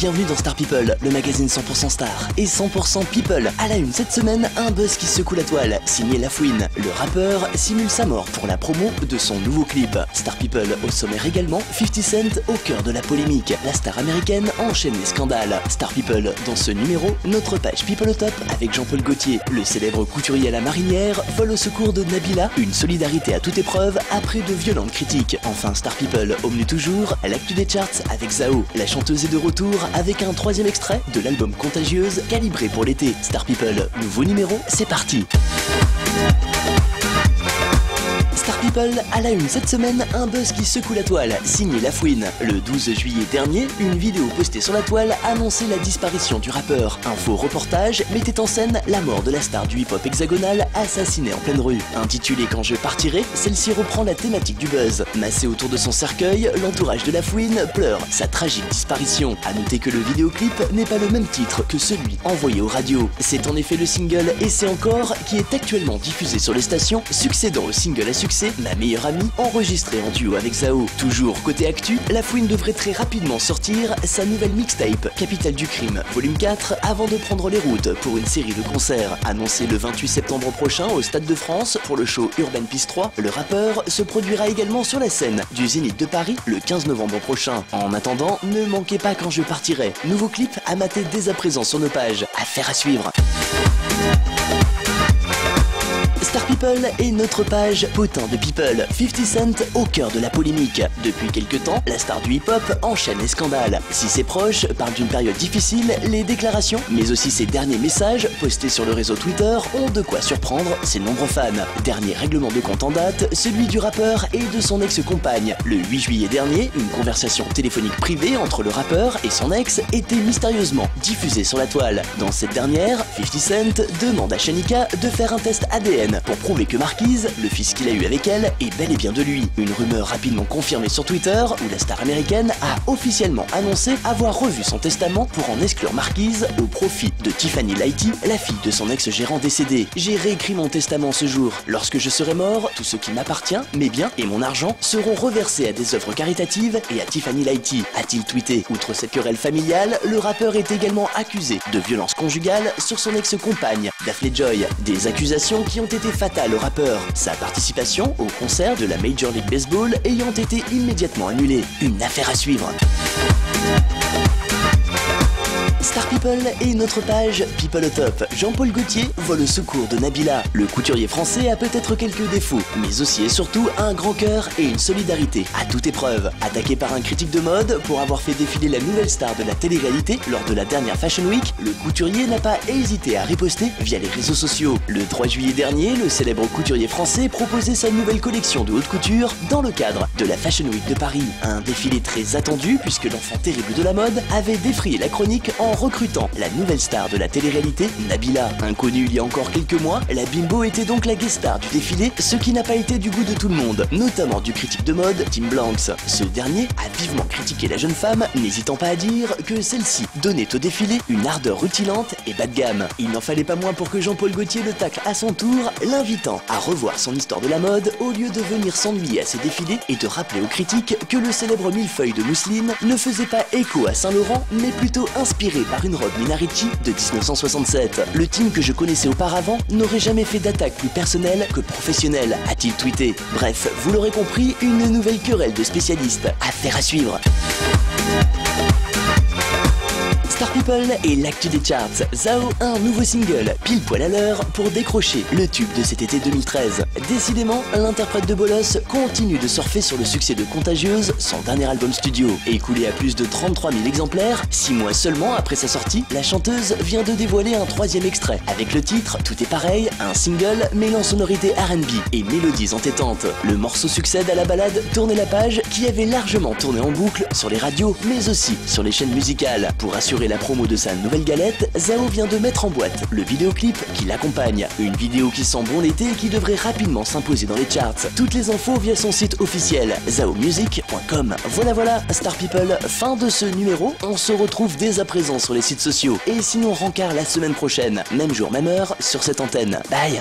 bienvenue dans Star People, le magazine 100% Star et 100% People. À la une cette semaine, un buzz qui secoue la toile, signé Lafouine. Le rappeur simule sa mort pour la promo de son nouveau clip. Star People au sommaire également, 50 Cent au cœur de la polémique. La star américaine enchaîne les scandales. Star People, dans ce numéro, notre page People au top avec Jean-Paul Gaultier. Le célèbre couturier à la marinière vole au secours de Nabila, une solidarité à toute épreuve après de violentes critiques. Enfin Star People, au menu toujours, l'actu des charts avec Zao. La chanteuse est de retour avec un troisième extrait de l'album Contagieuse, calibré pour l'été. Star People, nouveau numéro, c'est parti. Star People, à la une cette semaine, un buzz qui secoue la toile, signé Lafouine. Le 12 juillet dernier, une vidéo postée sur la toile annonçait la disparition du rappeur. Un faux reportage mettait en scène la mort de la star du hip-hop hexagonal assassinée en pleine rue. Intitulée Quand je partirai, celle-ci reprend la thématique du buzz. Massé autour de son cercueil, l'entourage de Lafouine pleure sa tragique disparition. A noter que le vidéoclip n'est pas le même titre que celui envoyé aux radios. C'est en effet le single Et c'est encore qui est actuellement diffusé sur les stations, succédant au single à succès Ma meilleure amie, enregistrée en duo avec Zao. Toujours côté actu, Lafouine devrait très rapidement sortir sa nouvelle mixtape Capitale du Crime, volume 4, avant de prendre les routes pour une série de concerts. Annoncé le 28 septembre prochain au Stade de France pour le show Urban Peace 3, le rappeur se produira également sur la scène du Zénith de Paris le 15 novembre prochain. En attendant, ne manquez pas Quand je partirai. Nouveau clip à mater dès à présent sur nos pages. Affaire à suivre. Star People est notre page potin de People. 50 Cent au cœur de la polémique. Depuis quelques temps, la star du hip-hop enchaîne les scandales. Si ses proches parlent d'une période difficile, les déclarations, mais aussi ses derniers messages postés sur le réseau Twitter ont de quoi surprendre ses nombreux fans. Dernier règlement de compte en date, celui du rappeur et de son ex-compagne. Le 8 juillet dernier, une conversation téléphonique privée entre le rappeur et son ex était mystérieusement diffusée sur la toile. Dans cette dernière, 50 Cent demande à Shanika de faire un test ADN pour prouver que Marquise, le fils qu'il a eu avec elle, est bel et bien de lui. Une rumeur rapidement confirmée sur Twitter où la star américaine a officiellement annoncé avoir revu son testament pour en exclure Marquise au profit de Tiffany Lighty, la fille de son ex-gérant décédé. J'ai réécrit mon testament ce jour. Lorsque je serai mort, tout ce qui m'appartient, mes biens et mon argent seront reversés à des œuvres caritatives et à Tiffany Lighty, a-t-il tweeté. Outre cette querelle familiale, le rappeur est également accusé de violence conjugale sur son ex-compagne, Daphne Joy. Des accusations qui ont été fatale au rappeur, sa participation au concert de la Major League Baseball ayant été immédiatement annulée. Une affaire à suivre. Star People et notre page People au top. Jean-Paul Gaultier vole au secours de Nabila. Le couturier français a peut-être quelques défauts, mais aussi et surtout un grand cœur et une solidarité à toute épreuve. Attaqué par un critique de mode pour avoir fait défiler la nouvelle star de la télé-réalité lors de la dernière Fashion Week, le couturier n'a pas hésité à riposter via les réseaux sociaux. Le 3 juillet dernier, le célèbre couturier français proposait sa nouvelle collection de haute couture dans le cadre de la Fashion Week de Paris. Un défilé très attendu puisque l'enfant terrible de la mode avait défrayé la chronique en recrutant la nouvelle star de la télé-réalité, Nabila. Inconnue il y a encore quelques mois, la bimbo était donc la guest star du défilé, ce qui n'a pas été du goût de tout le monde, notamment du critique de mode Tim Blanks. Ce dernier a vivement critiqué la jeune femme, n'hésitant pas à dire que celle-ci donnait au défilé une ardeur rutilante et bas de gamme. Il n'en fallait pas moins pour que Jean-Paul Gaultier le tacle à son tour, l'invitant à revoir son histoire de la mode au lieu de venir s'ennuyer à ses défilés et de rappeler aux critiques que le célèbre millefeuille de mousseline ne faisait pas écho à Saint-Laurent, mais plutôt inspiré par une robe Minarici de 1967. Le team que je connaissais auparavant n'aurait jamais fait d'attaque plus personnelle que professionnelle, a-t-il tweeté. Bref, vous l'aurez compris, une nouvelle querelle de spécialistes. Affaire à suivre. Star People et l'actu des charts. Zao a un nouveau single, pile poil à l'heure, pour décrocher le tube de cet été 2013. Décidément, l'interprète de Bolos continue de surfer sur le succès de Contagieuse, son dernier album studio. Écoulé à plus de 33 000 exemplaires, 6 mois seulement après sa sortie, la chanteuse vient de dévoiler un troisième extrait. Avec le titre Tout est pareil, un single mêlant sonorités R&B et mélodies entêtantes. Le morceau succède à la ballade Tournez la page, qui avait largement tourné en boucle sur les radios, mais aussi sur les chaînes musicales. Pour assurer la promo de sa nouvelle galette, Zao vient de mettre en boîte le vidéoclip qui l'accompagne. Une vidéo qui sent bon l'été et qui devrait rapidement s'imposer dans les charts. Toutes les infos via son site officiel, zaomusic.com. Voilà, Star People, fin de ce numéro. On se retrouve dès à présent sur les sites sociaux. Et sinon, rencard la semaine prochaine, même jour, même heure, sur cette antenne. Bye.